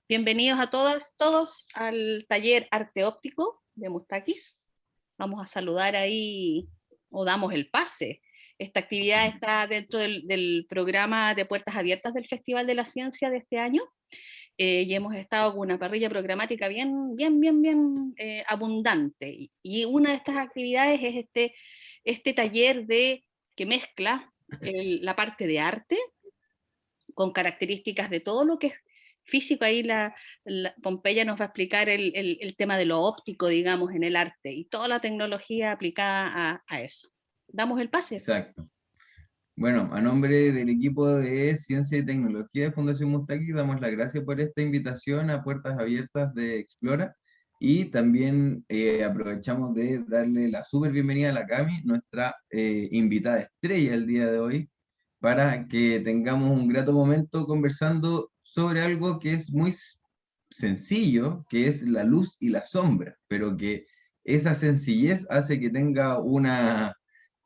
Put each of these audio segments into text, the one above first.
Bienvenidos a todas, todos al taller Arte Óptico de Mustakis. Vamos a saludar ahí, o damos el pase. Esta actividad está dentro del programa de Puertas Abiertas del Festival de la Ciencia de este año. Y hemos estado con una parrilla programática bien abundante. Y una de estas actividades es este taller que mezcla la parte de arte con características de todo lo que es físico. Ahí Pompeya nos va a explicar el tema de lo óptico, digamos, en el arte y toda la tecnología aplicada a eso. ¿Damos el pase? Exacto. Bueno, a nombre del equipo de Ciencia y Tecnología de Fundación Mustakis, damos las gracias por esta invitación a Puertas Abiertas de Explora, y también aprovechamos de darle la súper bienvenida a la Cami, nuestra invitada estrella el día de hoy, para que tengamos un grato momento conversando sobre algo que es muy sencillo, que es la luz y la sombra, pero que esa sencillez hace que tenga una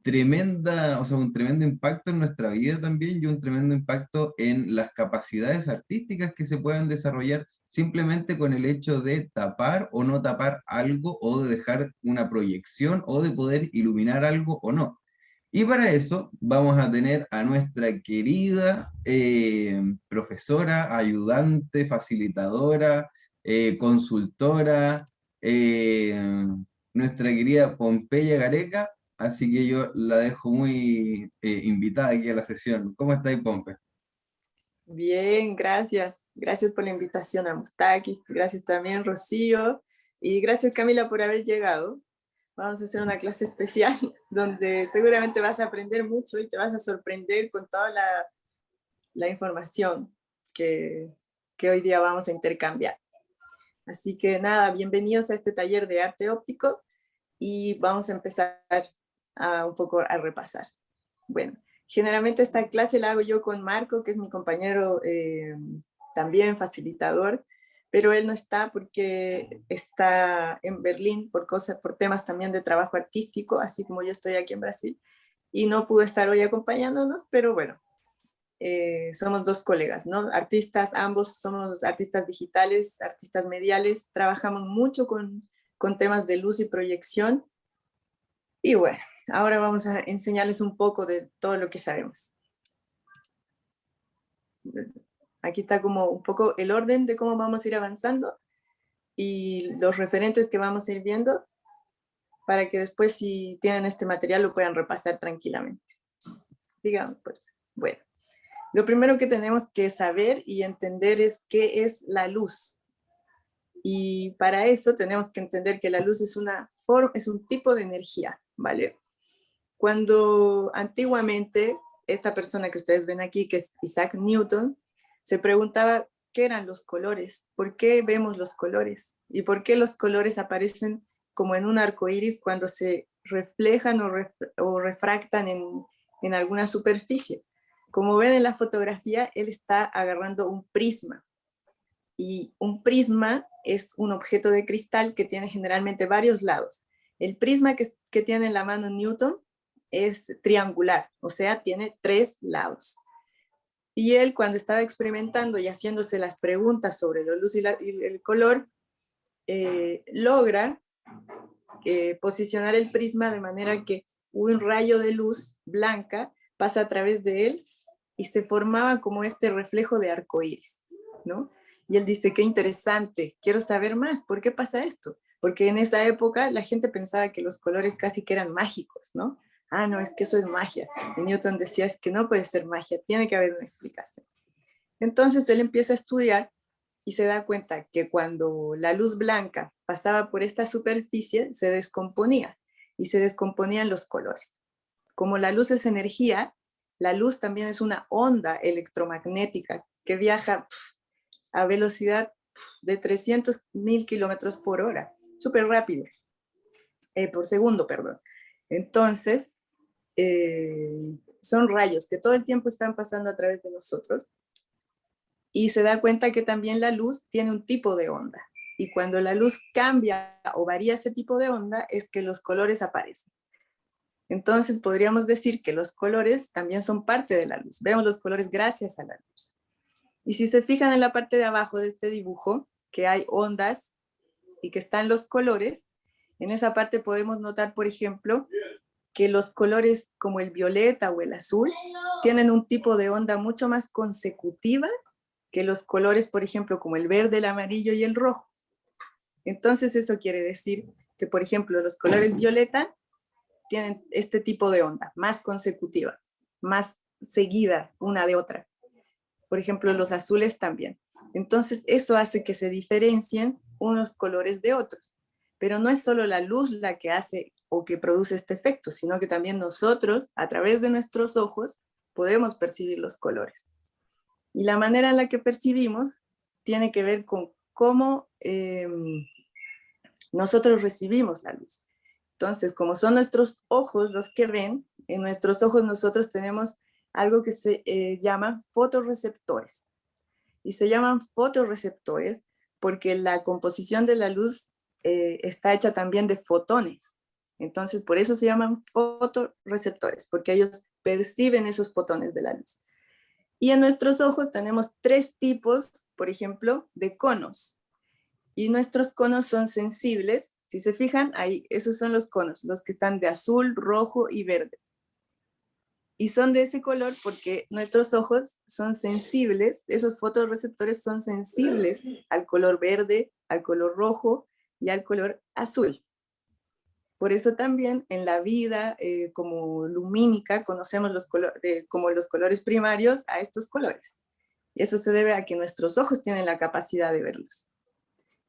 tremenda, o sea, un tremendo impacto en nuestra vida también, y un tremendo impacto en las capacidades artísticas que se pueden desarrollar simplemente con el hecho de tapar o no tapar algo, o de dejar una proyección, o de poder iluminar algo o no. Y para eso vamos a tener a nuestra querida profesora, ayudante, facilitadora, consultora, nuestra querida Pompeya Gareca. Así que yo la dejo muy invitada aquí a la sesión. ¿Cómo estáis, Pompe? Bien, gracias. Gracias por la invitación a Mustakis. Gracias también, Rocío. Y gracias, Camila, por haber llegado. Vamos a hacer una clase especial donde seguramente vas a aprender mucho y te vas a sorprender con toda la información que hoy día vamos a intercambiar. Así que nada, bienvenidos a este taller de arte óptico y vamos a empezar un poco a repasar. Bueno, generalmente esta clase la hago yo con Marco, que es mi compañero también facilitador, pero él no está porque está en Berlín por temas también de trabajo artístico, así como yo estoy aquí en Brasil, y no pudo estar hoy acompañándonos, pero bueno, somos dos colegas, ¿no? Artistas, ambos somos artistas digitales, artistas mediales, trabajamos mucho con temas de luz y proyección, y bueno, ahora vamos a enseñarles un poco de todo lo que sabemos. Aquí está como un poco el orden de cómo vamos a ir avanzando y los referentes que vamos a ir viendo para que después, si tienen este material, lo puedan repasar tranquilamente. Digamos, pues, bueno. Lo primero que tenemos que saber y entender es qué es la luz. Y para eso tenemos que entender que la luz es un tipo de energía, ¿vale? Cuando antiguamente, esta persona que ustedes ven aquí, que es Isaac Newton, se preguntaba qué eran los colores, por qué vemos los colores y por qué los colores aparecen como en un arco iris cuando se reflejan o refractan en alguna superficie. Como ven en la fotografía, él está agarrando un prisma. Y un prisma es un objeto de cristal que tiene generalmente varios lados. El prisma que tiene en la mano Newton es triangular, o sea, tiene 3 lados. Y él, cuando estaba experimentando y haciéndose las preguntas sobre la luz y el color, logra posicionar el prisma de manera que un rayo de luz blanca pasa a través de él y se formaba como este reflejo de arcoíris, ¿no? Y él dice, qué interesante, quiero saber más, ¿por qué pasa esto? Porque en esa época la gente pensaba que los colores casi que eran mágicos, ¿no? Ah, no, es que eso es magia. Y Newton decía, es que no puede ser magia, tiene que haber una explicación. Entonces él empieza a estudiar y se da cuenta que cuando la luz blanca pasaba por esta superficie, se descomponía y se descomponían los colores. Como la luz es energía, la luz también es una onda electromagnética que viaja a velocidad de 300.000 kilómetros por hora, súper rápido, por segundo, perdón. Entonces, son rayos que todo el tiempo están pasando a través de nosotros y se da cuenta que también la luz tiene un tipo de onda. Y cuando la luz cambia o varía ese tipo de onda, es que los colores aparecen. Entonces podríamos decir que los colores también son parte de la luz. Vemos los colores gracias a la luz. Y si se fijan en la parte de abajo de este dibujo, que hay ondas y que están los colores, en esa parte podemos notar, por ejemplo, que los colores como el violeta o el azul tienen un tipo de onda mucho más consecutiva que los colores, por ejemplo, como el verde, el amarillo y el rojo. Entonces eso quiere decir que, por ejemplo, los colores violeta tienen este tipo de onda, más consecutiva, más seguida una de otra. Por ejemplo, los azules también. Entonces eso hace que se diferencien unos colores de otros. Pero no es solo la luz la que hace o que produce este efecto, sino que también nosotros, a través de nuestros ojos, podemos percibir los colores. Y la manera en la que percibimos tiene que ver con cómo nosotros recibimos la luz. Entonces, como son nuestros ojos los que ven, en nuestros ojos nosotros tenemos algo que se llama fotorreceptores. Y se llaman fotorreceptores porque la composición de la luz está hecha también de fotones. Entonces, por eso se llaman fotorreceptores, porque ellos perciben esos fotones de la luz. Y en nuestros ojos tenemos 3 tipos, por ejemplo, de conos. Y nuestros conos son sensibles. Si se fijan, ahí, esos son los conos, los que están de azul, rojo y verde. Y son de ese color porque nuestros ojos son sensibles, esos fotorreceptores son sensibles al color verde, al color rojo y al color azul. Por eso también en la vida como lumínica conocemos como los colores primarios a estos colores. Y eso se debe a que nuestros ojos tienen la capacidad de verlos.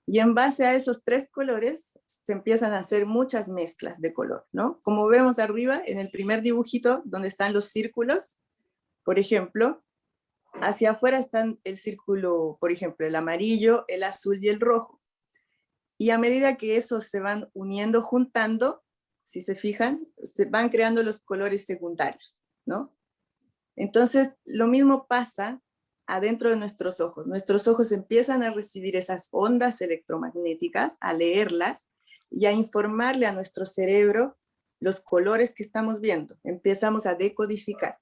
Y en base a esos 3 colores se empiezan a hacer muchas mezclas de color, ¿no? Como vemos arriba en el primer dibujito donde están los círculos, por ejemplo, hacia afuera están el círculo, por ejemplo, el amarillo, el azul y el rojo. Y a medida que esos se van uniendo, juntando, si se fijan, se van creando los colores secundarios, ¿no? Entonces, lo mismo pasa adentro de nuestros ojos. Nuestros ojos empiezan a recibir esas ondas electromagnéticas, a leerlas y a informarle a nuestro cerebro los colores que estamos viendo. Empezamos a decodificar.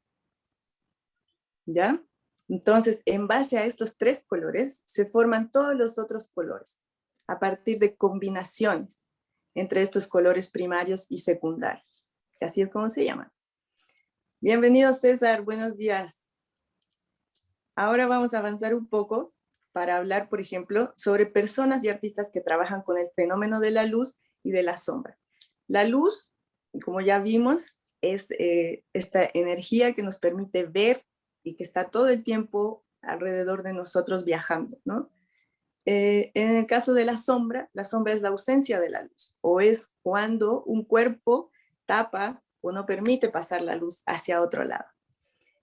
¿Ya? Entonces, en base a estos 3 colores, se forman todos los otros colores, a partir de combinaciones entre estos colores primarios y secundarios. Así es como se llaman. Bienvenido, César, buenos días. Ahora vamos a avanzar un poco para hablar, por ejemplo, sobre personas y artistas que trabajan con el fenómeno de la luz y de la sombra. La luz, como ya vimos, es esta energía que nos permite ver y que está todo el tiempo alrededor de nosotros viajando, ¿no? En el caso de la sombra es la ausencia de la luz, o es cuando un cuerpo tapa o no permite pasar la luz hacia otro lado.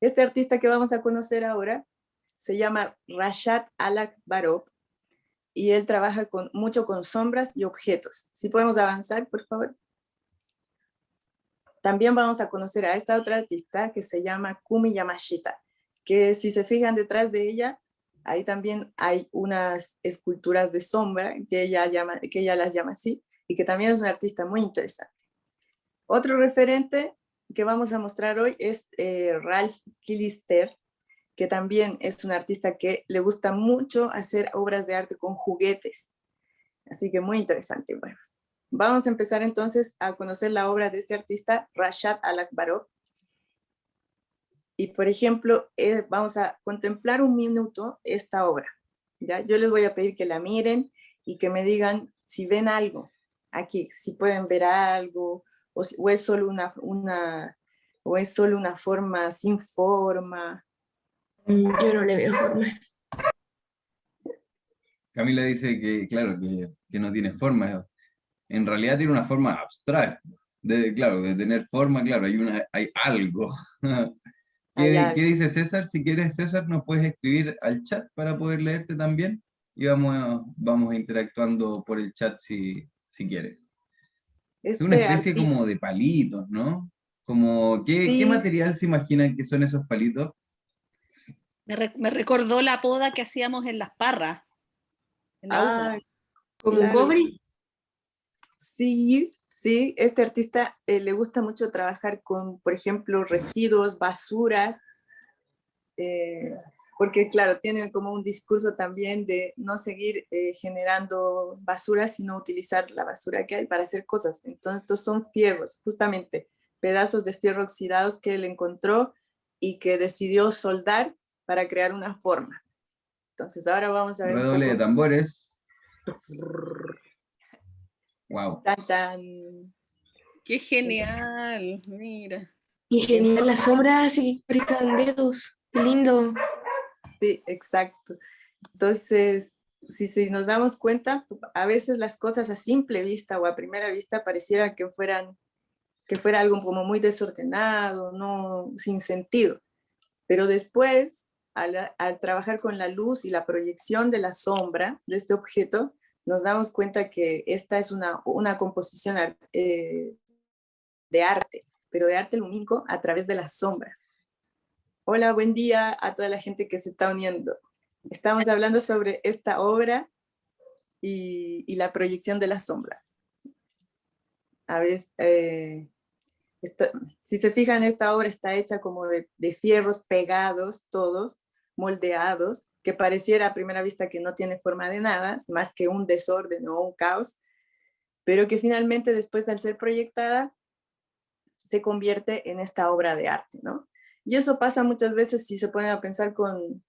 Este artista que vamos a conocer ahora se llama Rashad Alak-Barov y él trabaja mucho con sombras y objetos. Si podemos avanzar, por favor. También vamos a conocer a esta otra artista que se llama Kumi Yamashita, que si se fijan detrás de ella, ahí también hay unas esculturas de sombra que ella las llama así, y que también es una artista muy interesante. Otro referente que vamos a mostrar hoy es Ralph Kilister, que también es un artista que le gusta mucho hacer obras de arte con juguetes. Así que muy interesante. Bueno, vamos a empezar entonces a conocer la obra de este artista, Rashad Alak-Barov. Y por ejemplo, vamos a contemplar un minuto esta obra. ¿Ya? Yo les voy a pedir que la miren y que me digan si ven algo aquí, si pueden ver algo, o es solo o es solo una forma sin forma. Yo no le veo forma. Camila dice que, claro, que no tiene forma. En realidad tiene una forma abstracta. Claro, de tener forma, claro, hay algo. ¿Qué dice César? Si quieres, César, nos puedes escribir al chat para poder leerte también y vamos interactuando por el chat si quieres. Es una especie como de palitos, ¿no? ¿Qué material se imaginan que son esos palitos? Me recordó la poda que hacíamos en las parras. En la ¿Como un cobre? Sí, este artista le gusta mucho trabajar con, por ejemplo, residuos, basura, porque claro, tienen como un discurso también de no seguir generando basura, sino utilizar la basura que hay para hacer cosas. Entonces, estos son fierros, justamente pedazos de fierro oxidados que él encontró y que decidió soldar para crear una forma. Entonces, ahora vamos a ver un Redoble de poco. tambores. Wow. Chan, chan. ¡Qué genial! Mira. Y genial, las sombras así que fabrican dedos. Qué lindo. Sí, exacto. Entonces, si nos damos cuenta, a veces las cosas a simple vista o a primera vista pareciera que fuera algo como muy desordenado, no, sin sentido. Pero después, al trabajar con la luz y la proyección de la sombra de este objeto, nos damos cuenta que esta es una composición de arte, pero de arte lumínico a través de la sombra. Hola, buen día a toda la gente que se está uniendo. Estamos hablando sobre esta obra y la proyección de la sombra. A ver, si se fijan, esta obra está hecha como de fierros pegados, todos, moldeados, que pareciera a primera vista que no tiene forma de nada, más que un desorden o un caos, pero que finalmente después al ser proyectada se convierte en esta obra de arte, ¿no? Y eso pasa muchas veces si se ponen a pensar con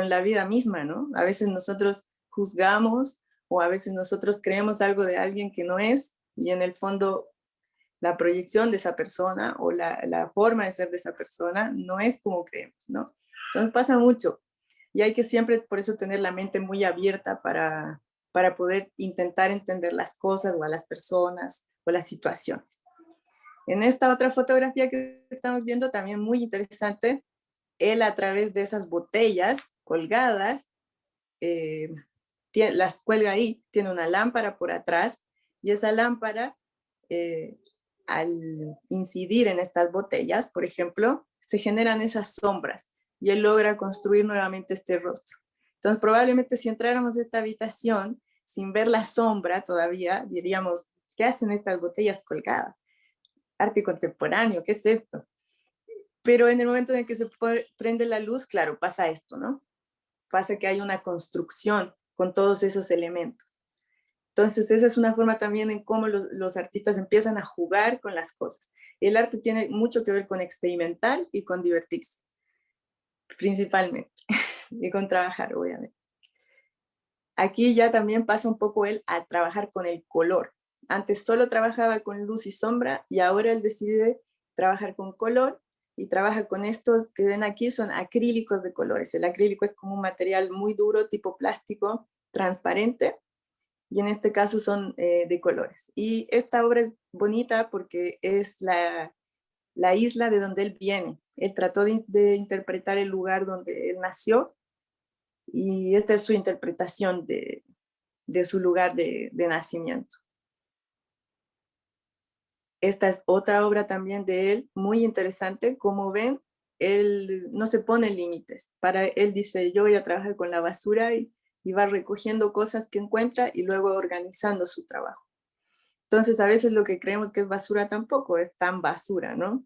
la vida misma, ¿no? A veces nosotros juzgamos o a veces nosotros creemos algo de alguien que no es y en el fondo la proyección de esa persona o la forma de ser de esa persona no es como creemos, ¿no? Entonces pasa mucho y hay que siempre por eso tener la mente muy abierta para poder intentar entender las cosas o a las personas o las situaciones. En esta otra fotografía que estamos viendo, también muy interesante, él a través de esas botellas colgadas, las cuelga ahí, tiene una lámpara por atrás y esa lámpara, al incidir en estas botellas, por ejemplo, se generan esas sombras y él logra construir nuevamente este rostro. Entonces, probablemente si entráramos a esta habitación sin ver la sombra todavía, diríamos, ¿qué hacen estas botellas colgadas? Arte contemporáneo, ¿qué es esto? Pero en el momento en que se prende la luz, claro, pasa esto, ¿no? Pasa que hay una construcción con todos esos elementos. Entonces, esa es una forma también en cómo los artistas empiezan a jugar con las cosas. El arte tiene mucho que ver con experimentar y con divertirse, principalmente, y con trabajar, obviamente. Aquí ya también pasa un poco él a trabajar con el color. Antes solo trabajaba con luz y sombra y ahora él decide trabajar con color y trabaja con estos que ven aquí, son acrílicos de colores. El acrílico es como un material muy duro, tipo plástico, transparente, y en este caso son de colores. Y esta obra es bonita porque es la isla de donde él viene. Él trató de interpretar el lugar donde él nació y esta es su interpretación de su lugar de nacimiento. Esta es otra obra también de él, muy interesante. Como ven, él no se pone límites. Para él dice, yo voy a trabajar con la basura y va recogiendo cosas que encuentra y luego organizando su trabajo. Entonces, a veces lo que creemos que es basura tampoco es tan basura, ¿no?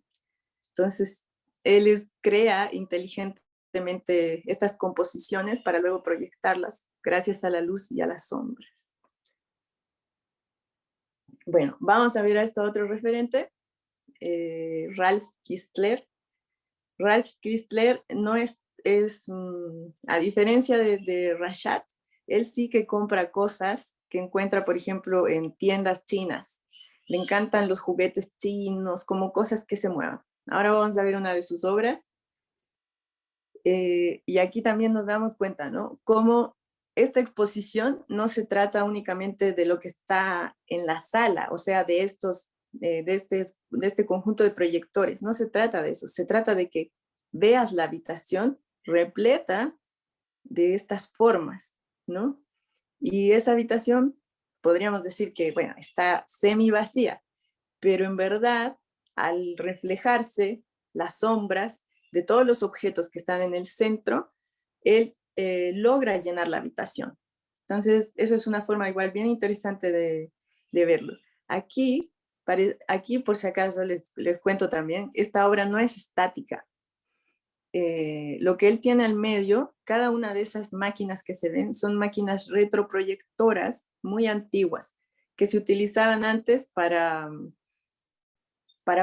Entonces, él crea inteligentemente estas composiciones para luego proyectarlas gracias a la luz y a las sombras. Bueno, vamos a ver a este otro referente, Ralph Kistler. Ralph Kistler no a diferencia de Rashad, él sí que compra cosas que encuentra, por ejemplo, en tiendas chinas. Le encantan los juguetes chinos, como cosas que se muevan. Ahora vamos a ver una de sus obras. Y aquí también nos damos cuenta, ¿no? Cómo esta exposición no se trata únicamente de lo que está en la sala, o sea, de este conjunto de proyectores. No se trata de eso, se trata de que veas la habitación repleta de estas formas, ¿no? Y esa habitación, podríamos decir que, bueno, está semi vacía, pero en verdad, al reflejarse las sombras de todos los objetos que están en el centro, él logra llenar la habitación. Entonces, esa es una forma igual bien interesante de verlo. Aquí, por si acaso les cuento también, esta obra no es estática. lo que él tiene al medio, cada una de esas máquinas que se ven son máquinas retroproyectoras muy antiguas que se utilizaban antes para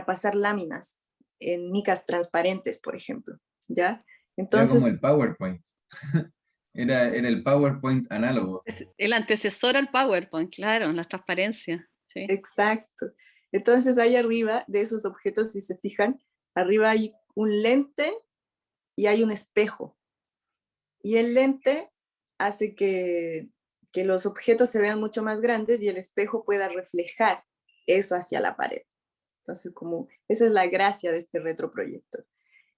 pasar láminas en micas transparentes, por ejemplo, ¿ya? Era como Entonces, el PowerPoint. Era el PowerPoint análogo. Es el antecesor al PowerPoint, claro, la transparencia. Sí. exacto. Entonces, ahí arriba de esos objetos, si se fijan, arriba hay un lente y hay un espejo. Y el lente hace que los objetos se vean mucho más grandes y el espejo pueda reflejar eso hacia la pared. Entonces, como esa es la gracia de este retroproyector.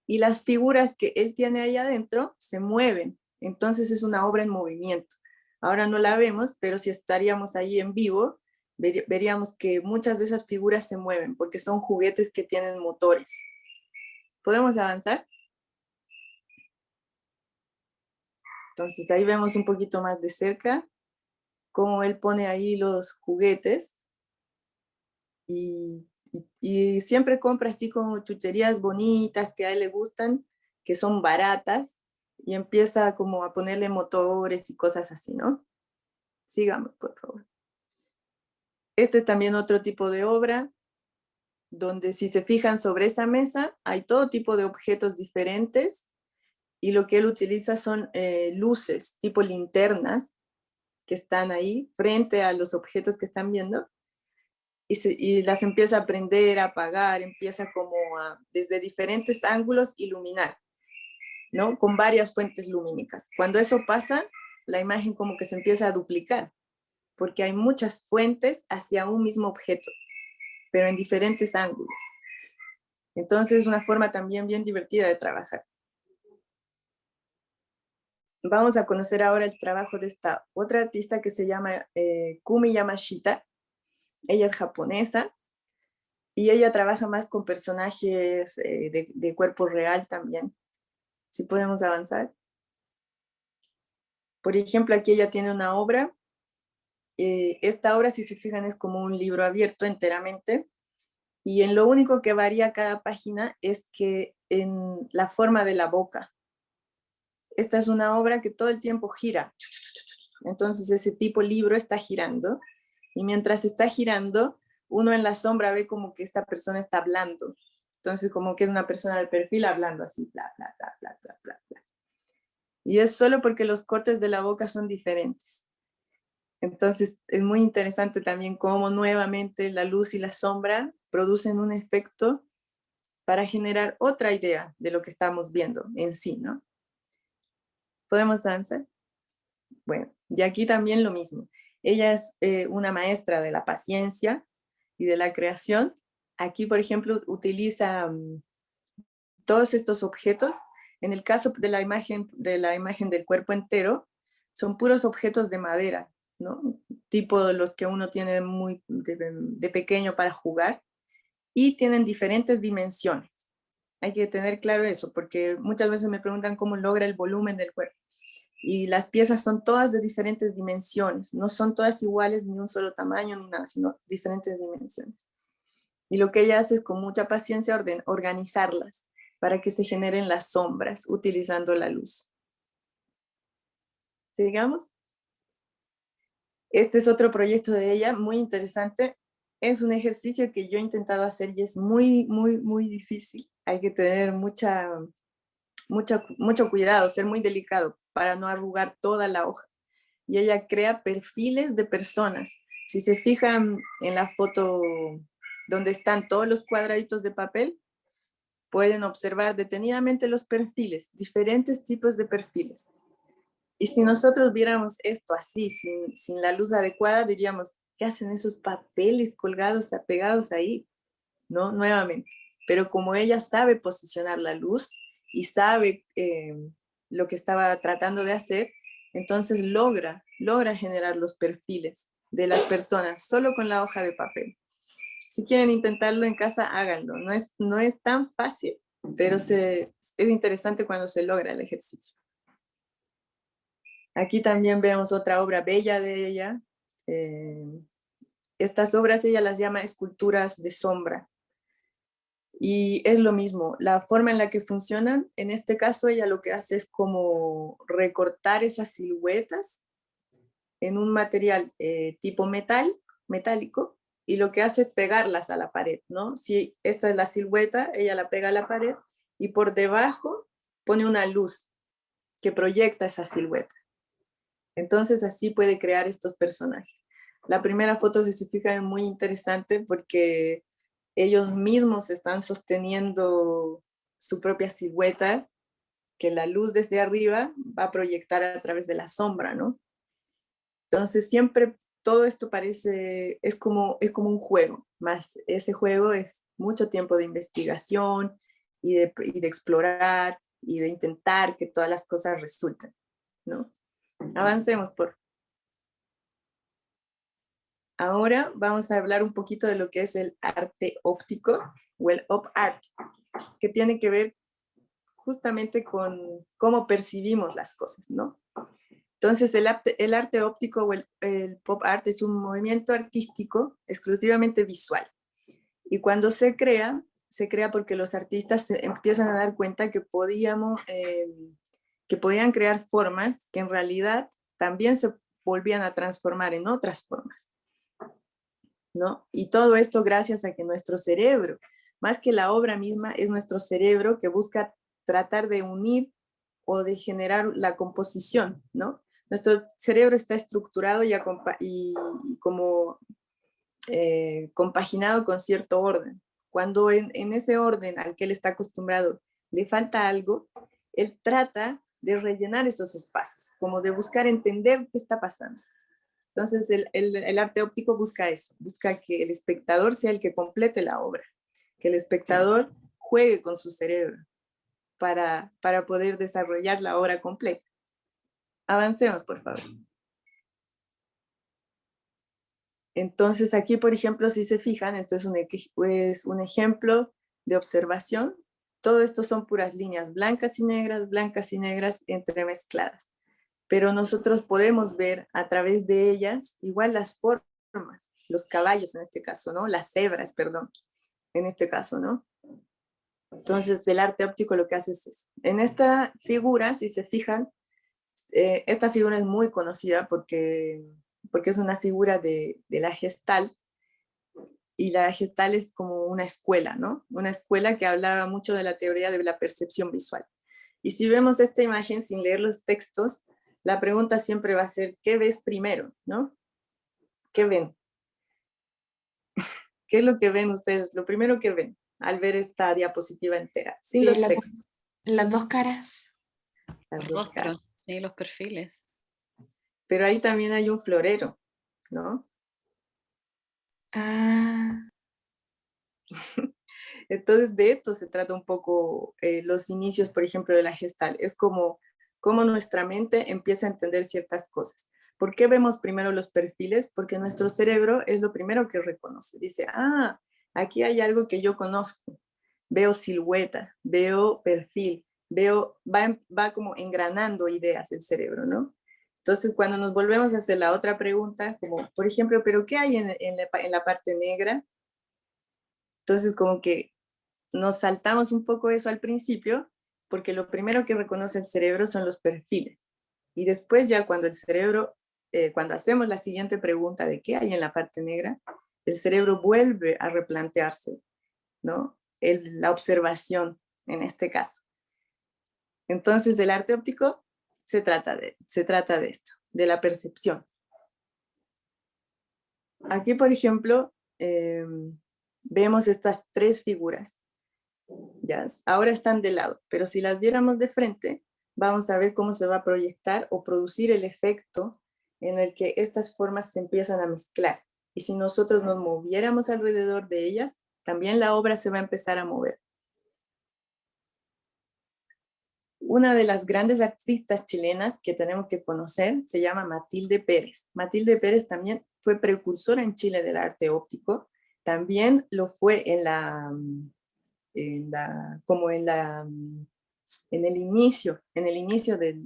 Y las figuras que él tiene ahí adentro se mueven. Entonces es una obra en movimiento. Ahora no la vemos, pero si estaríamos ahí en vivo, veríamos que muchas de esas figuras se mueven porque son juguetes que tienen motores. ¿Podemos avanzar? Entonces ahí vemos un poquito más de cerca cómo él pone ahí los juguetes y siempre compra así como chucherías bonitas que a él le gustan, que son baratas, y empieza como a ponerle motores y cosas así, ¿no? Sígame, por favor. Este es también otro tipo de obra, donde si se fijan sobre esa mesa, hay todo tipo de objetos diferentes, y lo que él utiliza son luces, tipo linternas, que están ahí frente a los objetos que están viendo, y las empieza a prender, a apagar, empieza como a, desde diferentes ángulos, iluminar, ¿no? Con varias fuentes lumínicas. Cuando eso pasa, la imagen como que se empieza a duplicar, porque hay muchas fuentes hacia un mismo objeto, pero en diferentes ángulos. Entonces es una forma también bien divertida de trabajar. Vamos a conocer ahora el trabajo de esta otra artista que se llama Kumi Yamashita. Ella es japonesa y ella trabaja más con personajes de cuerpo real también. Si podemos avanzar. Por ejemplo, aquí ella tiene una obra. Esta obra, si se fijan, es como un libro abierto enteramente. Y en lo único que varía cada página es que en la forma de la boca. Esta es una obra que todo el tiempo gira. Entonces ese tipo de libro está girando. Y mientras está girando, uno en la sombra ve como que esta persona está hablando. Entonces como que es una persona de perfil hablando así, bla, bla, bla, bla, bla, bla, bla. Y es solo porque los cortes de la boca son diferentes. Entonces es muy interesante también cómo nuevamente la luz y la sombra producen un efecto para generar otra idea de lo que estamos viendo en sí, ¿no? ¿Podemos avanzar? Bueno, y aquí también lo mismo. Ella es una maestra de la paciencia y de la creación. Aquí, por ejemplo, utiliza todos estos objetos. En el caso de la imagen del cuerpo entero, son puros objetos de madera, ¿no? Tipo de los que uno tiene muy de pequeño para jugar, y tienen diferentes dimensiones. Hay que tener claro eso, porque muchas veces me preguntan cómo logra el volumen del cuerpo. Y las piezas son todas de diferentes dimensiones, no son todas iguales, ni un solo tamaño, ni nada, sino diferentes dimensiones. Y lo que ella hace es con mucha paciencia organizarlas para que se generen las sombras utilizando la luz. Sigamos. Este es otro proyecto de ella, muy interesante. Es un ejercicio que yo he intentado hacer y es muy, muy, muy difícil. Hay que tener mucho cuidado, ser muy delicado para no arrugar toda la hoja. Y ella crea perfiles de personas. Si se fijan en la foto donde están todos los cuadraditos de papel, pueden observar detenidamente los perfiles, diferentes tipos de perfiles. Y si nosotros viéramos esto así, sin la luz adecuada, diríamos, ¿qué hacen esos papeles colgados, pegados ahí? ¿No? Nuevamente. Pero como ella sabe posicionar la luz y sabe lo que estaba tratando de hacer, entonces logra generar los perfiles de las personas solo con la hoja de papel. Si quieren intentarlo en casa, háganlo. No es tan fácil, pero es interesante cuando se logra el ejercicio. Aquí también vemos otra obra bella de ella. Estas obras ella las llama esculturas de sombra. Y es lo mismo, la forma en la que funcionan, en este caso ella lo que hace es como recortar esas siluetas en un material tipo metálico, y lo que hace es pegarlas a la pared, ¿no? Si esta es la silueta, ella la pega a la pared y por debajo pone una luz que proyecta esa silueta. Entonces así puede crear estos personajes. La primera foto, si se fijan, es muy interesante porque ellos mismos están sosteniendo su propia silueta que la luz desde arriba va a proyectar a través de la sombra, ¿no? Entonces siempre todo esto es como un juego, más ese juego es mucho tiempo de investigación y de explorar y de intentar que todas las cosas resulten, ¿no? Avancemos por. Ahora vamos a hablar un poquito de lo que es el arte óptico o el op art, que tiene que ver justamente con cómo percibimos las cosas, ¿no? Entonces el arte óptico o el pop art es un movimiento artístico exclusivamente visual. Y cuando se crea porque los artistas se empiezan a dar cuenta que podían crear formas que en realidad también se volvían a transformar en otras formas, ¿no? Y todo esto gracias a que nuestro cerebro, más que la obra misma, es nuestro cerebro que busca tratar de unir o de generar la composición, ¿no? Nuestro cerebro está estructurado y como compaginado con cierto orden. Cuando en ese orden al que él está acostumbrado le falta algo, él trata de rellenar esos espacios, como de buscar entender qué está pasando. Entonces el arte óptico busca eso, busca que el espectador sea el que complete la obra, que el espectador juegue con su cerebro para poder desarrollar la obra completa. Avancemos, por favor. Entonces aquí, por ejemplo, si se fijan, esto es un ejemplo de observación. Todo esto son puras líneas blancas y negras entremezcladas. Pero nosotros podemos ver a través de ellas igual las formas, los caballos en este caso, ¿no? Las cebras, perdón, en este caso, ¿no? Entonces el arte óptico lo que hace es eso. En esta figura, si se fijan, esta figura es muy conocida porque es una figura de la Gestalt, y la Gestalt es como una escuela, ¿no? Una escuela que hablaba mucho de la teoría de la percepción visual. Y si vemos esta imagen sin leer los textos, la pregunta siempre va a ser, ¿qué ves primero, no? ¿Qué ven? ¿Qué es lo que ven ustedes? Lo primero que ven al ver esta diapositiva entera, sin los textos. Las dos caras. Las El dos rostro, caras. sí, los perfiles. Pero ahí también hay un florero, ¿no? Ah, Entonces de esto se trata un poco los inicios, por ejemplo, de la Gestalt. Es como nuestra mente empieza a entender ciertas cosas. ¿Por qué vemos primero los perfiles? Porque nuestro cerebro es lo primero que reconoce. Dice, aquí hay algo que yo conozco. Veo silueta, veo perfil, va como engranando ideas el cerebro, ¿no? Entonces, cuando nos volvemos a hacer la otra pregunta, como, por ejemplo, ¿pero qué hay en la parte negra? Entonces, como que nos saltamos un poco eso al principio, porque lo primero que reconoce el cerebro son los perfiles. Y después ya cuando cuando hacemos la siguiente pregunta de qué hay en la parte negra, el cerebro vuelve a replantearse, ¿no? La observación en este caso. Entonces el arte óptico se trata de esto, de la percepción. Aquí, por ejemplo, vemos estas tres figuras. ¿Ya? Ahora están de lado, pero si las viéramos de frente, vamos a ver cómo se va a proyectar o producir el efecto en el que estas formas se empiezan a mezclar. Y si nosotros nos moviéramos alrededor de ellas, también la obra se va a empezar a mover. Una de las grandes artistas chilenas que tenemos que conocer se llama Matilde Pérez. Matilde Pérez también fue precursora en Chile del arte óptico. También lo fue en el inicio del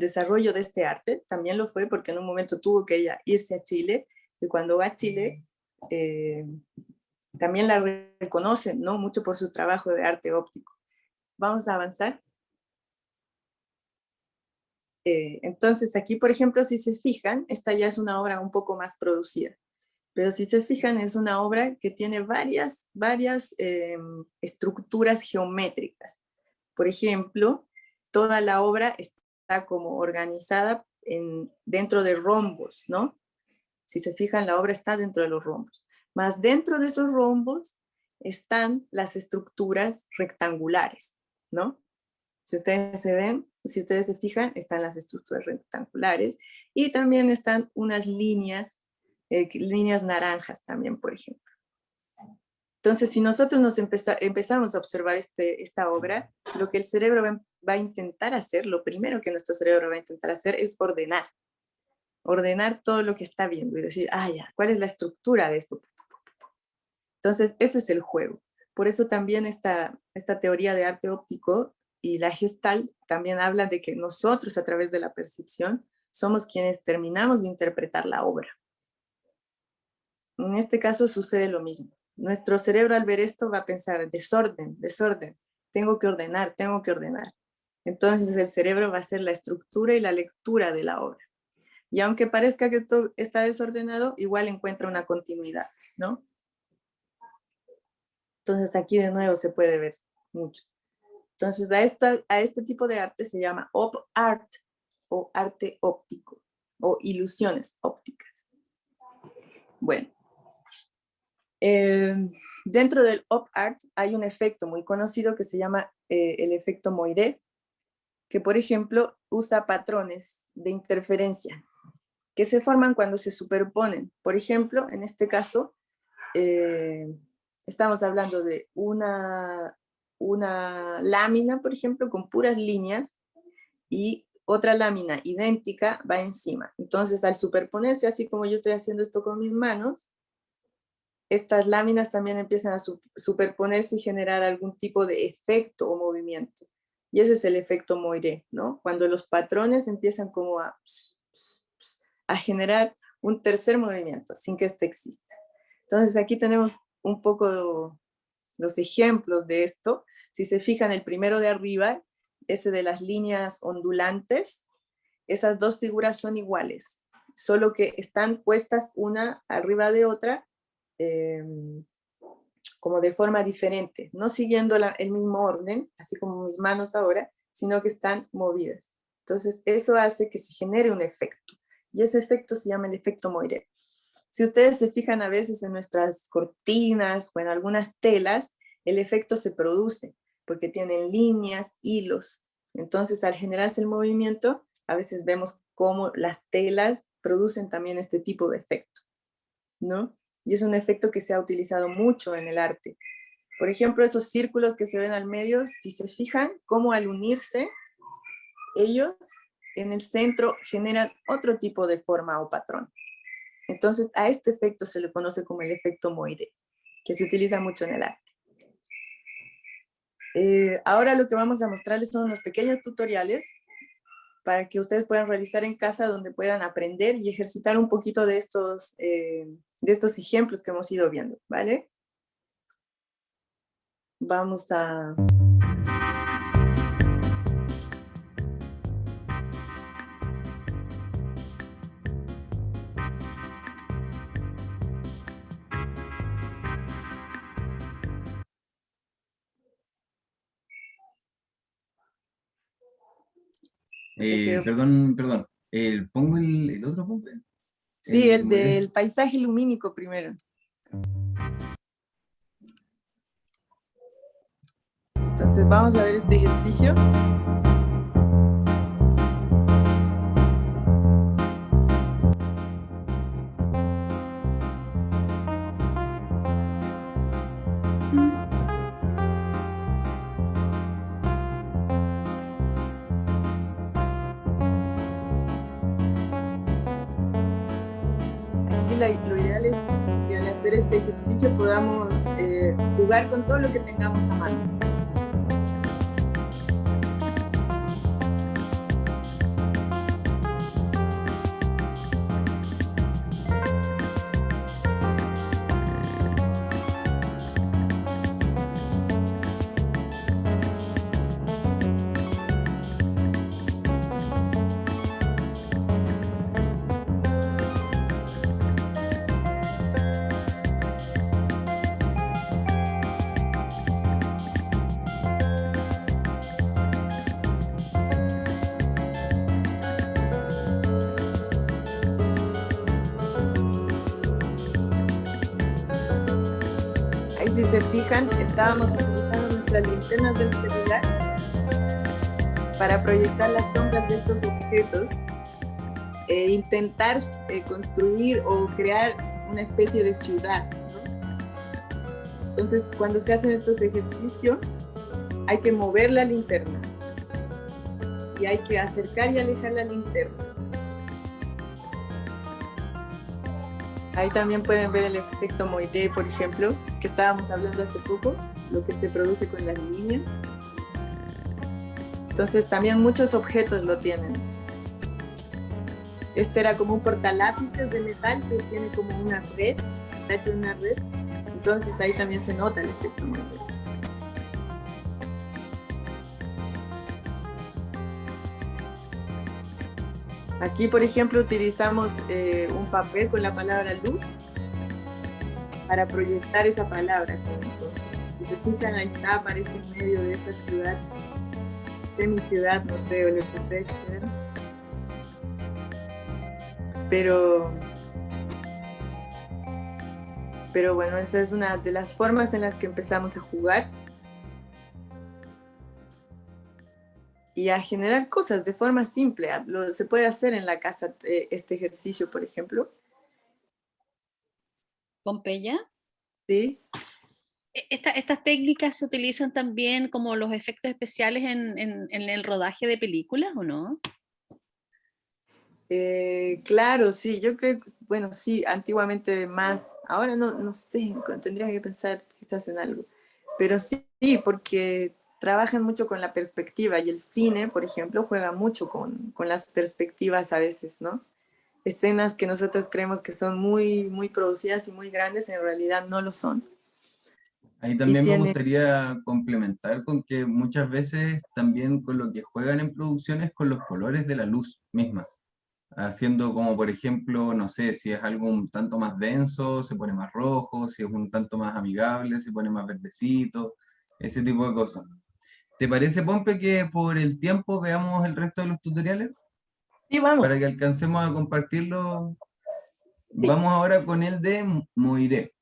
desarrollo de este arte. También lo fue porque en un momento tuvo que ella irse a Chile, y cuando va a Chile también la reconocen, ¿no? Mucho por su trabajo de arte óptico. Vamos a avanzar. Entonces aquí, por ejemplo, si se fijan, esta ya es una obra un poco más producida. Pero si se fijan, es una obra que tiene varias estructuras geométricas. Por ejemplo, toda la obra está como organizada dentro de rombos, ¿no? Si se fijan, la obra está dentro de los rombos. Más dentro de esos rombos están las estructuras rectangulares, ¿no? Si ustedes se fijan, están las estructuras rectangulares y también están unas líneas naranjas también, por ejemplo. Entonces, si nosotros empezamos a observar esta obra, lo que el cerebro va a intentar hacer, lo primero que nuestro cerebro va a intentar hacer es ordenar todo lo que está viendo y decir, ya, ¿cuál es la estructura de esto? Entonces, ese es el juego. Por eso también esta teoría de arte óptico y la Gestalt también habla de que nosotros, a través de la percepción, somos quienes terminamos de interpretar la obra. En este caso sucede lo mismo. Nuestro cerebro al ver esto va a pensar, desorden, tengo que ordenar. Entonces el cerebro va a hacer la estructura y la lectura de la obra. Y aunque parezca que todo está desordenado, igual encuentra una continuidad, ¿no? Entonces aquí de nuevo se puede ver mucho. Entonces a este tipo de arte se llama op art o arte óptico o ilusiones ópticas. Bueno, dentro del op art hay un efecto muy conocido que se llama el efecto Moiré, que por ejemplo usa patrones de interferencia que se forman cuando se superponen. Por ejemplo, en este caso, estamos hablando de una lámina, por ejemplo, con puras líneas y otra lámina idéntica va encima. Entonces, al superponerse, así como yo estoy haciendo esto con mis manos, estas láminas también empiezan a superponerse y generar algún tipo de efecto o movimiento. Y ese es el efecto Moiré, ¿no? Cuando los patrones empiezan como a generar un tercer movimiento sin que este exista. Entonces, aquí tenemos un poco los ejemplos de esto. Si se fijan, el primero de arriba, ese de las líneas ondulantes, esas dos figuras son iguales, solo que están puestas una arriba de otra, como de forma diferente, no siguiendo el mismo orden, así como mis manos ahora, sino que están movidas. Entonces, eso hace que se genere un efecto, y ese efecto se llama el efecto Moiré. Si ustedes se fijan a veces en nuestras cortinas o en algunas telas, el efecto se produce porque tienen líneas, hilos. Entonces, al generarse el movimiento, a veces vemos cómo las telas producen también este tipo de efecto, ¿no? Y es un efecto que se ha utilizado mucho en el arte. Por ejemplo, esos círculos que se ven al medio, si se fijan, cómo al unirse, ellos en el centro generan otro tipo de forma o patrón. Entonces, a este efecto se le conoce como el efecto Moiré, que se utiliza mucho en el arte. Ahora lo que vamos a mostrarles son unos pequeños tutoriales para que ustedes puedan realizar en casa, donde puedan aprender y ejercitar un poquito de estos ejemplos que hemos ido viendo, ¿vale? Vamos a... Perdón. ¿Pongo el otro punto? Sí, el del paisaje lumínico primero. Entonces vamos a ver este ejercicio. Lo ideal es que al hacer este ejercicio podamos jugar con todo lo que tengamos a mano. si se fijan, estábamos utilizando nuestras linternas del celular para proyectar las sombras de estos objetos e intentar construir o crear una especie de ciudad, ¿no? Entonces, cuando se hacen estos ejercicios, hay que mover la linterna y hay que acercar y alejar la linterna. Ahí también pueden ver el efecto Moiré, por ejemplo, que estábamos hablando hace poco, lo que se produce con las líneas. Entonces también muchos objetos lo tienen. Este era como un portalápices de metal que tiene como una red, está hecho de una red. Entonces ahí también se nota el efecto Moiré. Aquí, por ejemplo, utilizamos un papel con la palabra luz para proyectar esa palabra. Entonces, si se fijan, ahí está, aparece en medio de esa ciudad, de mi ciudad, no sé, o lo que ustedes quieran. Pero bueno, esa es una de las formas en las que empezamos a jugar y a generar cosas de forma simple. Se puede hacer en la casa este ejercicio, por ejemplo. Pompeya. Sí. ¿Estas técnicas se utilizan también como los efectos especiales en el rodaje de películas o no? Claro, sí, yo creo que, bueno, sí, antiguamente más, ahora no sé, tendría que pensar quizás en algo, pero sí, porque trabajan mucho con la perspectiva y el cine, por ejemplo, juega mucho con las perspectivas a veces, ¿no? Escenas que nosotros creemos que son muy, muy producidas y muy grandes, en realidad no lo son. Ahí también me gustaría complementar con que muchas veces también con lo que juegan en producciones con los colores de la luz misma. Haciendo como, por ejemplo, no sé, si es algo un tanto más denso, se pone más rojo, si es un tanto más amigable, se pone más verdecito, ese tipo de cosas. ¿Te parece, Pompe, que por el tiempo veamos el resto de los tutoriales? Sí, vamos. Para que alcancemos a compartirlo. Sí. Vamos ahora con el de Moiré.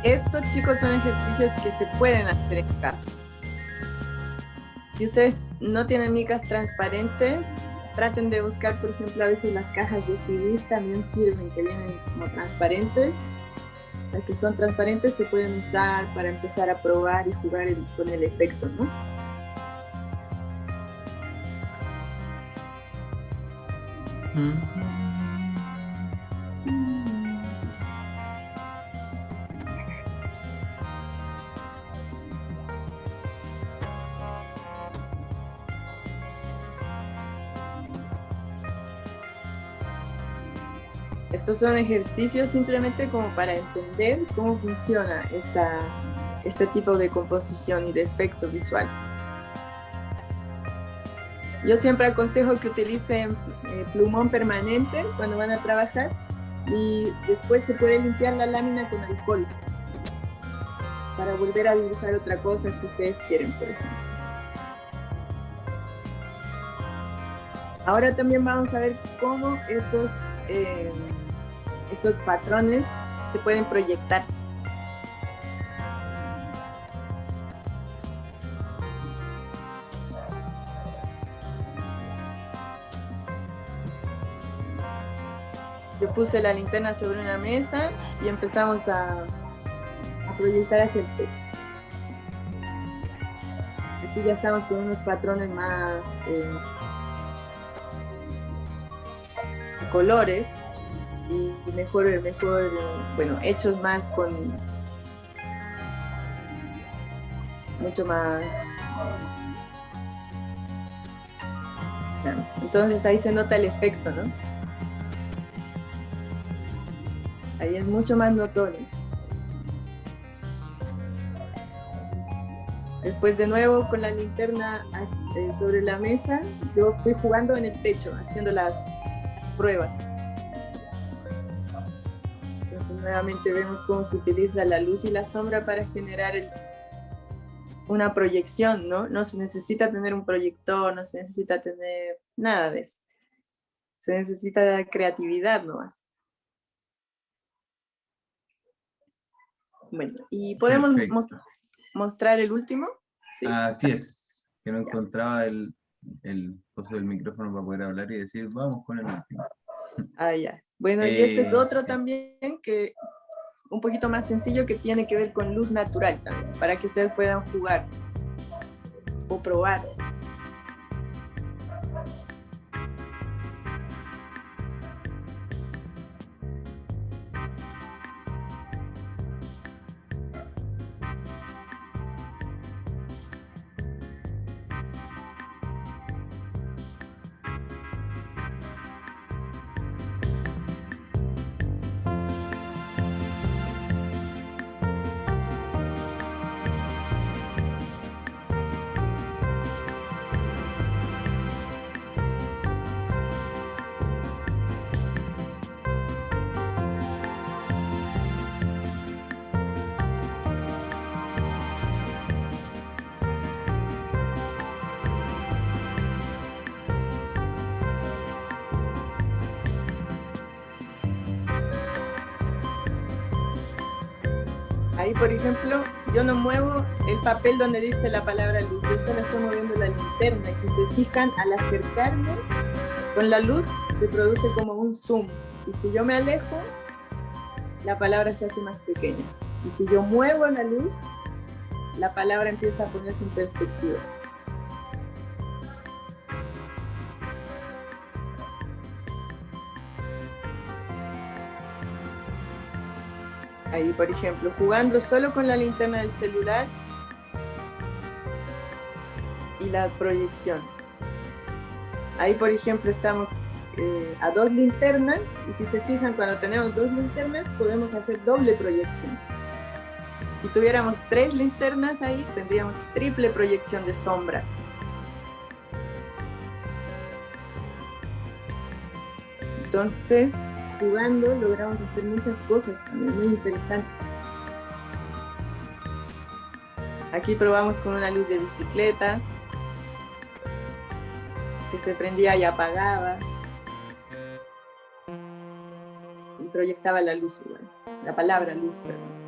Estos, chicos, son ejercicios que se pueden hacer en casa. Si ustedes no tienen micas transparentes, traten de buscar, por ejemplo, a veces las cajas de CDs también sirven, que vienen como transparentes. Las que son transparentes se pueden usar para empezar a probar y jugar con el efecto, ¿no? Estos son ejercicios simplemente como para entender cómo funciona este tipo de composición y de efecto visual. Yo siempre aconsejo que utilicen plumón permanente cuando van a trabajar y después se puede limpiar la lámina con alcohol para volver a dibujar otra cosa si ustedes quieren, por ejemplo. Ahora también vamos a ver cómo estos patrones se pueden proyectar. yo puse la linterna sobre una mesa y empezamos a proyectar hacia el techo. Aquí ya estamos con unos patrones más colores y mejor, bueno, hechos más con mucho más. Entonces ahí se nota el efecto, ¿no? Ahí es mucho más notorio. Después de nuevo con la linterna sobre la mesa, yo fui jugando en el techo, haciendo las pruebas. Entonces nuevamente vemos cómo se utiliza la luz y la sombra para generar una proyección, ¿no? No se necesita tener un proyector, no se necesita tener nada de eso. Se necesita creatividad nomás. Bueno, y podemos mostrar el último. ¿Sí? Así es, que no encontraba el coso del micrófono para poder hablar y decir, vamos con el último. Ah, ya. Bueno, y este es otro Eso. también que un poquito más sencillo que tiene que ver con luz natural también, para que ustedes puedan jugar o probar. Ahí, por ejemplo, yo no muevo el papel donde dice la palabra luz, yo solo estoy moviendo la linterna y si se fijan, al acercarme con la luz se produce como un zoom y si yo me alejo, la palabra se hace más pequeña y si yo muevo la luz, la palabra empieza a ponerse en perspectiva. Ahí, por ejemplo, jugando solo con la linterna del celular y la proyección. Ahí, por ejemplo, estamos a 2 linternas y si se fijan, cuando tenemos 2 linternas podemos hacer doble proyección. Si tuviéramos 3 linternas ahí, tendríamos triple proyección de sombra. Entonces, jugando logramos hacer muchas cosas también muy interesantes. Aquí probamos con una luz de bicicleta que se prendía y apagaba y proyectaba la luz igual, la palabra luz, perdón.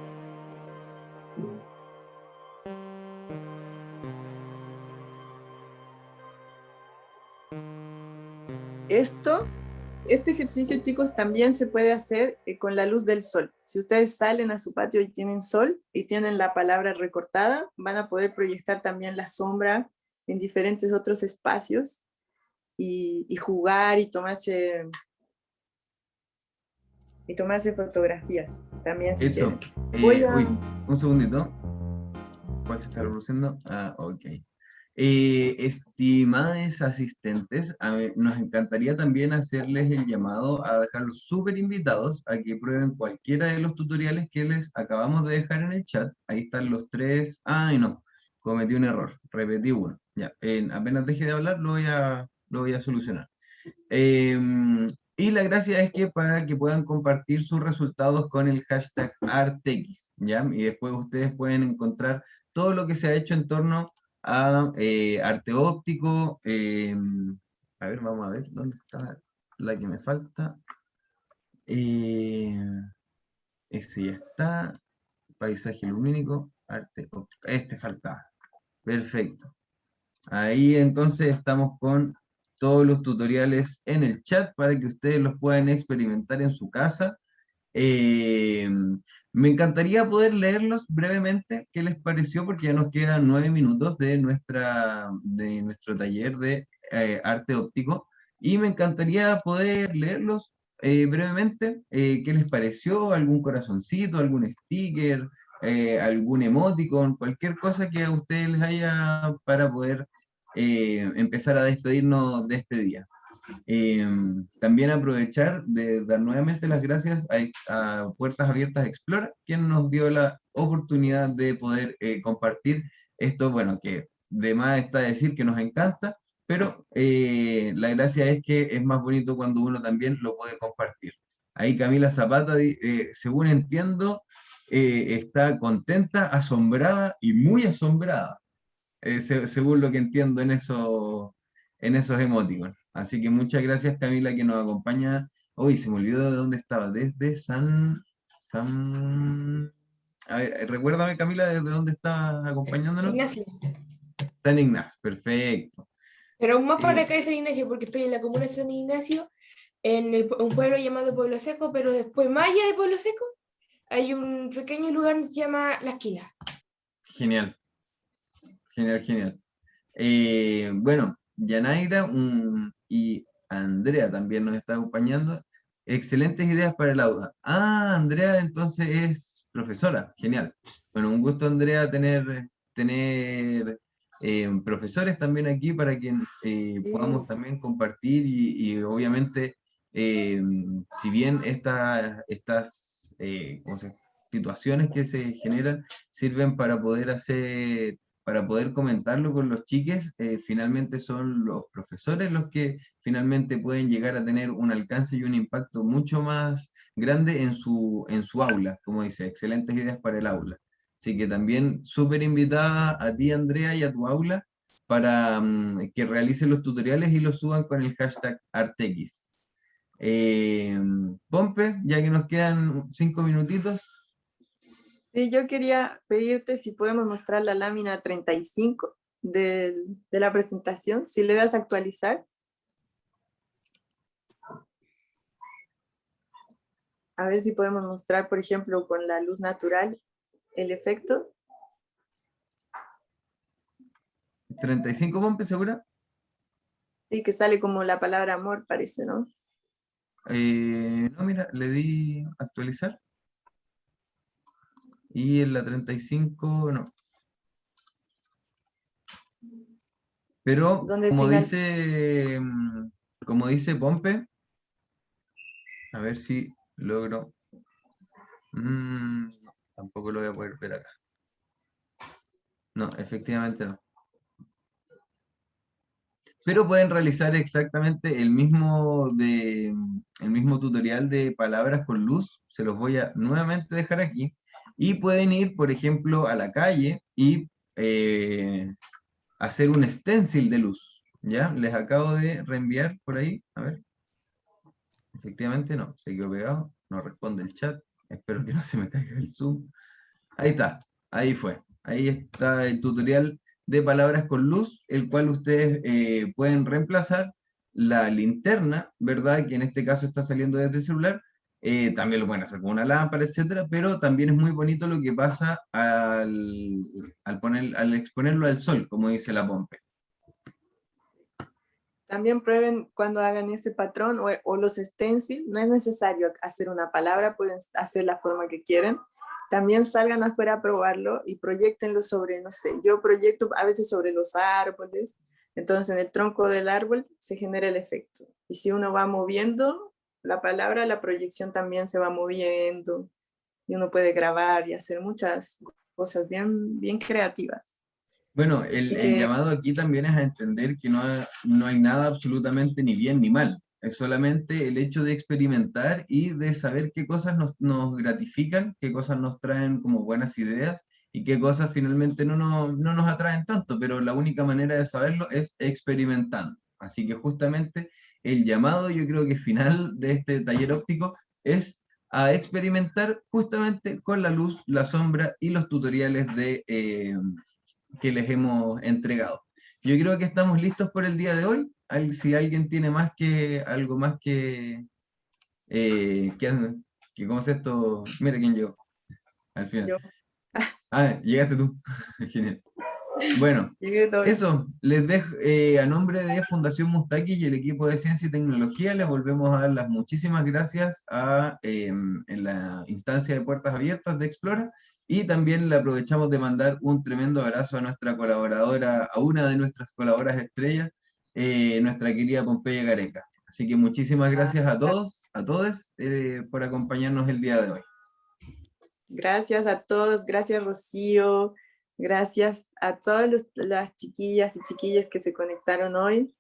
Este ejercicio, chicos, también se puede hacer con la luz del sol. Si ustedes salen a su patio y tienen sol y tienen la palabra recortada, van a poder proyectar también la sombra en diferentes otros espacios y jugar y tomarse fotografías. También si Eso. quieren. Uy, un segundito. ¿Cuál se está reproduciendo? Ah, ok. Estimadas asistentes, nos encantaría también hacerles el llamado a dejarlos súper invitados a que prueben cualquiera de los tutoriales que les acabamos de dejar en el chat. Ahí están los 3. Ay, no, cometí un error, repetí uno. Ya, apenas deje de hablar lo voy a solucionar. Y la gracia es que para que puedan compartir sus resultados con el hashtag ArtX, ¿ya? Y después ustedes pueden encontrar todo lo que se ha hecho en torno a arte óptico. A ver, vamos a ver, ¿dónde está la que me falta? Ese ya está. Paisaje lumínico, arte óptico. Este faltaba. Perfecto. Ahí entonces estamos con todos los tutoriales en el chat para que ustedes los puedan experimentar en su casa. Eh, Me encantaría poder leerlos brevemente. ¿Qué les pareció? Porque ya nos quedan 9 minutos de nuestro taller de arte óptico. Y me encantaría poder leerlos brevemente. ¿Qué les pareció? ¿Algún corazoncito, algún sticker, algún emoticon, cualquier cosa que a ustedes les haya para poder empezar a despedirnos de este día? También aprovechar de dar nuevamente las gracias a Puertas Abiertas Explora, quien nos dio la oportunidad de poder compartir esto, bueno, que de más está decir que nos encanta, pero la gracia es que es más bonito cuando uno también lo puede compartir. Ahí Camila Zapata, según entiendo, está contenta, asombrada y muy asombrada, según lo que entiendo en esos emoticons. Así que muchas gracias, Camila, que nos acompaña. Hoy se me olvidó de dónde estaba, desde A ver, recuérdame, Camila, desde dónde está acompañándonos. Ignacio. San Ignacio, perfecto. Pero aún más para Eh, acá de San Ignacio, porque estoy en la comuna de San Ignacio, en un pueblo llamado Pueblo Seco, pero después, más allá de Pueblo Seco, hay un pequeño lugar que se llama La Esquila. Genial, genial, genial. Bueno, Yanaira y Andrea también nos está acompañando. Excelentes ideas para el aula. Ah, Andrea entonces es profesora. Genial. Bueno, un gusto, Andrea, tener profesores también aquí para que podamos también compartir y obviamente, si bien estas ¿cómo se llama? Situaciones que se generan sirven para poder comentarlo con los chiques, finalmente son los profesores los que finalmente pueden llegar a tener un alcance y un impacto mucho más grande en su aula, como dice, excelentes ideas para el aula. Así que también súper invitada a ti, Andrea, y a tu aula para que realicen los tutoriales y los suban con el hashtag Artex. Pompe, ya que nos quedan 5 minutitos. Sí, yo quería pedirte si podemos mostrar la lámina 35 de la presentación, si le das a actualizar. A ver si podemos mostrar, por ejemplo, con la luz natural, el efecto. 35, Pompe, ¿segura? Sí, que sale como la palabra amor, parece, ¿no? No, mira, le di actualizar. Y en la 35, no. Pero Donde como dice Pompe, a ver si logro. Tampoco lo voy a poder ver acá. No, efectivamente no. Pero pueden realizar exactamente el mismo tutorial de palabras con luz. Se los voy a nuevamente dejar aquí. Y pueden ir, por ejemplo, a la calle y hacer un stencil de luz. ¿Ya? Les acabo de reenviar por ahí. A ver. Efectivamente no. Se quedó pegado. No responde el chat. Espero que no se me caiga el Zoom. Ahí está. Ahí fue. Ahí está el tutorial de palabras con luz, el cual ustedes pueden reemplazar la linterna, ¿verdad? Que en este caso está saliendo desde el celular. También lo pueden hacer con una lámpara, etcétera, pero también es muy bonito lo que pasa al exponerlo al sol, como dice la Pompe. también prueben cuando hagan ese patrón o los stencil, no es necesario hacer una palabra, pueden hacer la forma que quieren. También salgan afuera a probarlo y proyectenlo sobre, no sé, yo proyecto a veces sobre los árboles, entonces en el tronco del árbol se genera el efecto. Y si uno va moviendo la palabra, la proyección también se va moviendo y uno puede grabar y hacer muchas cosas bien, bien creativas. Bueno, Así el que llamado aquí también es a entender que no hay nada absolutamente ni bien ni mal. Es solamente el hecho de experimentar y de saber qué cosas nos gratifican, qué cosas nos traen como buenas ideas y qué cosas finalmente no nos atraen tanto, pero la única manera de saberlo es experimentando. Así que justamente el llamado, yo creo que final de este taller óptico es a experimentar justamente con la luz, la sombra y los tutoriales que les hemos entregado. Yo creo que estamos listos por el día de hoy. si alguien tiene algo más ¿cómo es esto? Mira quién llegó al final. Yo. Ah, llegaste tú. Genial. Bueno, Llegué todo. eso, les dejo a nombre de Fundación Mustaki y el equipo de Ciencia y Tecnología, les volvemos a dar las muchísimas gracias en la instancia de Puertas Abiertas de Explora, y también le aprovechamos de mandar un tremendo abrazo a nuestra colaboradora, a una de nuestras colaboradoras estrellas, nuestra querida Pompeya Gareca. Así que muchísimas gracias a todos, a todos, por acompañarnos el día de hoy. Gracias a todos, gracias Rocío, gracias a todas las chiquillas y chiquillas que se conectaron hoy.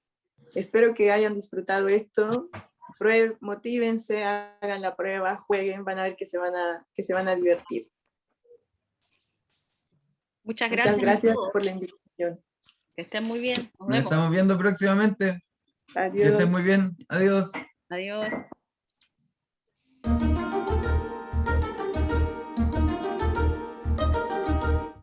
Espero que hayan disfrutado esto. Motívense, hagan la prueba, jueguen, van a ver que se van a divertir. Muchas Muchas gracias. gracias por la invitación. Que estén muy bien. Nos Nos vemos. estamos viendo próximamente. Que Adiós. estén muy bien. Adiós. Adiós.